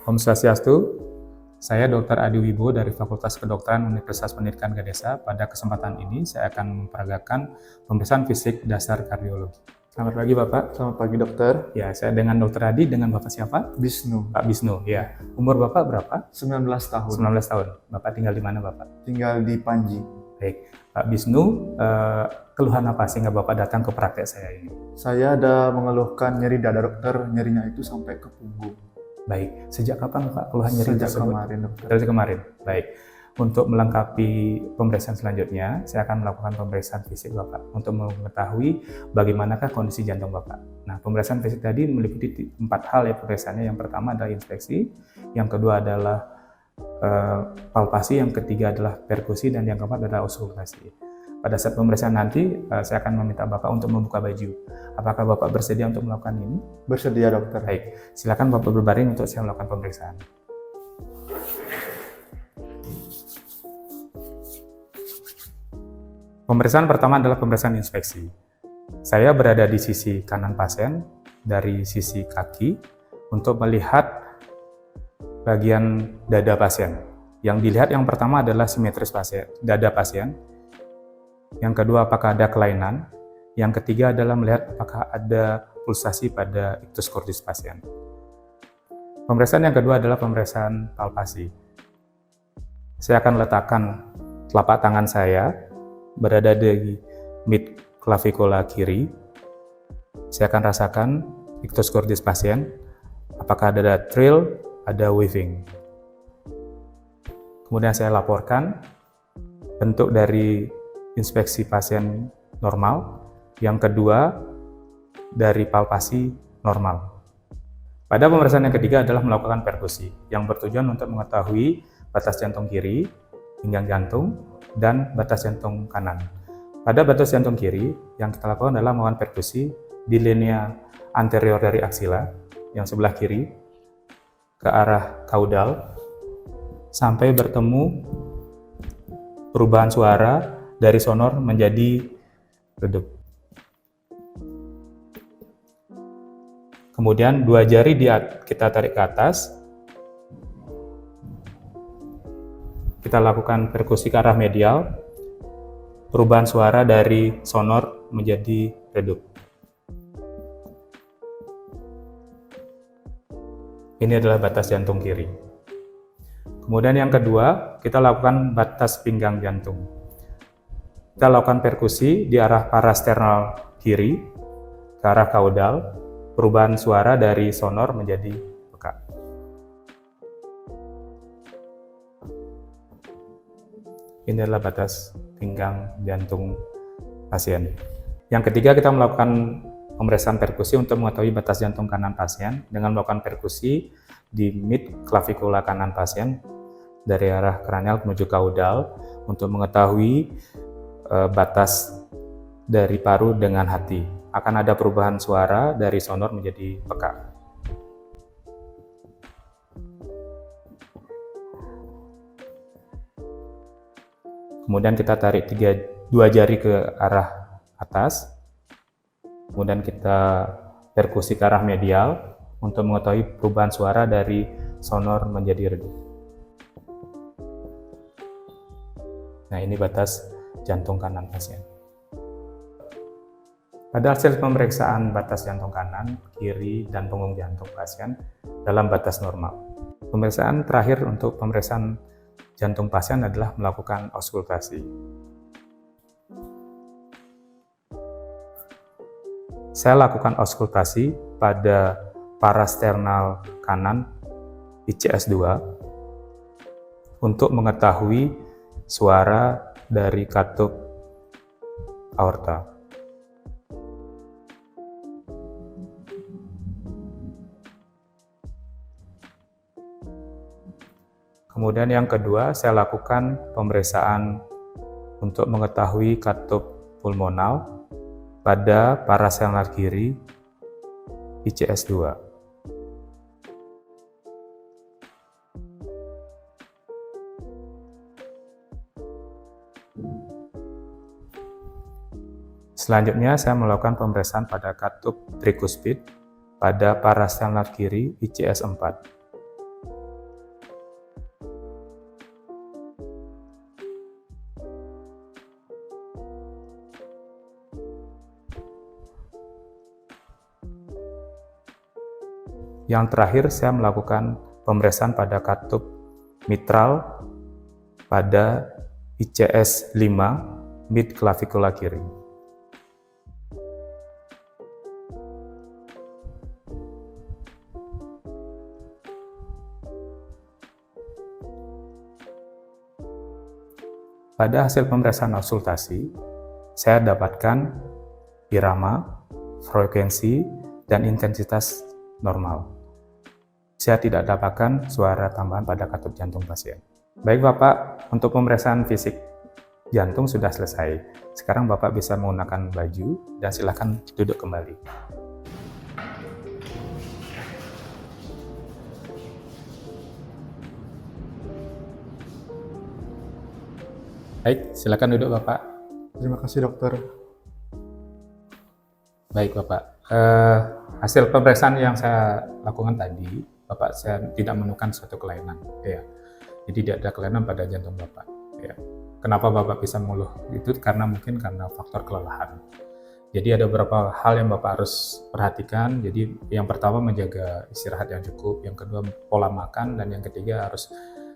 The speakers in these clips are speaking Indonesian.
Om Swastiastu, saya Dr. Adi Wibowo dari Fakultas Kedokteran Universitas Pendidikan Gadesa. Pada kesempatan ini saya akan memperagakan pemeriksaan fisik dasar kardiologi. Selamat pagi Bapak. Selamat pagi dokter. Ya, saya dengan Dr. Adi, dengan Bapak siapa? Bisnu. Pak Bisnu, ya. Umur Bapak berapa? 19 tahun. 19 tahun. Bapak tinggal di mana Bapak? Tinggal di Panji. Baik, Pak Bisnu, keluhan apa sehingga Bapak datang ke praktek saya ini? Saya ada mengeluhkan nyeri dada dokter, nyerinya itu sampai ke punggung. Baik, sejak kapan Pak keluhan nyeri Sejak tersebut? kemarin dokter. Dari kemarin. Baik. Untuk melengkapi pemeriksaan selanjutnya, saya akan melakukan pemeriksaan fisik Bapak untuk mengetahui bagaimanakah kondisi jantung Bapak. Nah, pemeriksaan fisik tadi meliputi 4 hal ya pemeriksaannya. Yang pertama adalah inspeksi, yang kedua adalah palpasi, yang ketiga adalah perkusi, dan yang keempat adalah auskultasi. Pada saat pemeriksaan nanti, saya akan meminta Bapak untuk membuka baju. Apakah Bapak bersedia untuk melakukan ini? Bersedia dokter. Baik, silakan Bapak berbaring untuk saya melakukan pemeriksaan. Pemeriksaan pertama adalah pemeriksaan inspeksi. Saya berada di sisi kanan pasien, dari sisi kaki, untuk melihat bagian dada pasien. Yang dilihat yang pertama adalah simetris pasien, dada pasien. Yang kedua, apakah ada kelainan. Yang ketiga adalah melihat apakah ada pulsasi pada ictus cordis pasien. Pemeriksaan yang kedua adalah pemeriksaan palpasi. Saya akan letakkan telapak tangan saya berada di mid clavicula kiri. Saya akan rasakan ictus cordis pasien, apakah ada trill, ada waving. Kemudian saya laporkan bentuk dari inspeksi pasien normal, yang kedua dari palpasi normal. Pada pemeriksaan yang ketiga adalah melakukan perkusi, yang bertujuan untuk mengetahui batas jantung kiri, pinggang jantung, dan batas jantung kanan. Pada batas jantung kiri, yang kita lakukan adalah melakukan perkusi di linea anterior dari aksila, yang sebelah kiri, ke arah kaudal, sampai bertemu perubahan suara dari sonor menjadi redup. Kemudian dua jari kita tarik ke atas. Kita lakukan perkusi ke arah medial. Perubahan suara dari sonor menjadi redup. Ini adalah batas jantung kiri. Kemudian yang kedua, kita lakukan batas pinggang jantung. Kita lakukan perkusi di arah parasternal kiri ke arah kaudal, perubahan suara dari sonor menjadi peka. Ini adalah batas pinggang jantung pasien. Yang ketiga, kita melakukan pemeriksaan perkusi untuk mengetahui batas jantung kanan pasien dengan melakukan perkusi di mid clavicula kanan pasien dari arah kranial menuju kaudal untuk mengetahui batas dari paru dengan hati. Akan ada perubahan suara dari sonor menjadi peka. Kemudian kita tarik dua jari ke arah atas. Kemudian kita perkusi ke arah medial untuk mengetahui perubahan suara dari sonor menjadi redup. Nah, ini batas jantung kanan pasien. Pada hasil pemeriksaan batas jantung kanan, kiri, dan punggung jantung pasien dalam batas normal. Pemeriksaan terakhir untuk pemeriksaan jantung pasien adalah melakukan auskultasi. Saya lakukan auskultasi pada parasternal kanan ICS2 untuk mengetahui suara dari katup aorta. Kemudian yang kedua, saya lakukan pemeriksaan untuk mengetahui katup pulmonal pada parasternal kiri ICS2. Selanjutnya, saya melakukan pemeriksaan pada katup trikuspid pada parasternal kiri ICS4. Yang terakhir, saya melakukan pemeriksaan pada katup mitral pada ICS 5 mid clavicular kiri. Pada hasil pemeriksaan auskultasi, saya dapatkan irama, frekuensi, dan intensitas normal. Saya tidak dapatkan suara tambahan pada katup jantung pasien. Baik Bapak, untuk pemeriksaan fisik jantung sudah selesai. Sekarang Bapak bisa menggunakan baju dan silakan duduk kembali. Baik, silakan duduk Bapak. Terima kasih dokter. Baik Bapak, hasil pemeriksaan yang saya lakukan tadi, Bapak saya tidak menemukan suatu kelainan. Ya. Jadi tidak ada kelainan pada jantung Bapak. Ya. Kenapa Bapak bisa mengeluh? Itu mungkin karena faktor kelelahan. Jadi ada beberapa hal yang Bapak harus perhatikan. Jadi yang pertama menjaga istirahat yang cukup, yang kedua pola makan, dan yang ketiga harus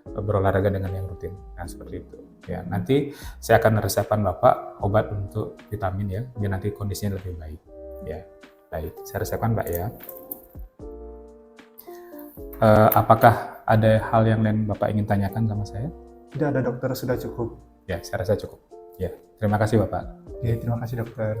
berolahraga dengan yang rutin. Nah seperti itu. Ya, nanti saya akan resepkan Bapak obat untuk vitamin ya, biar nanti kondisinya lebih baik. Ya, baik. Saya resepkan Pak ya. Apakah ada hal yang lain Bapak ingin tanyakan sama saya? Tidak ada dokter, sudah cukup. Ya, saya rasa cukup. Ya, terima kasih Bapak. Oke, terima kasih dokter.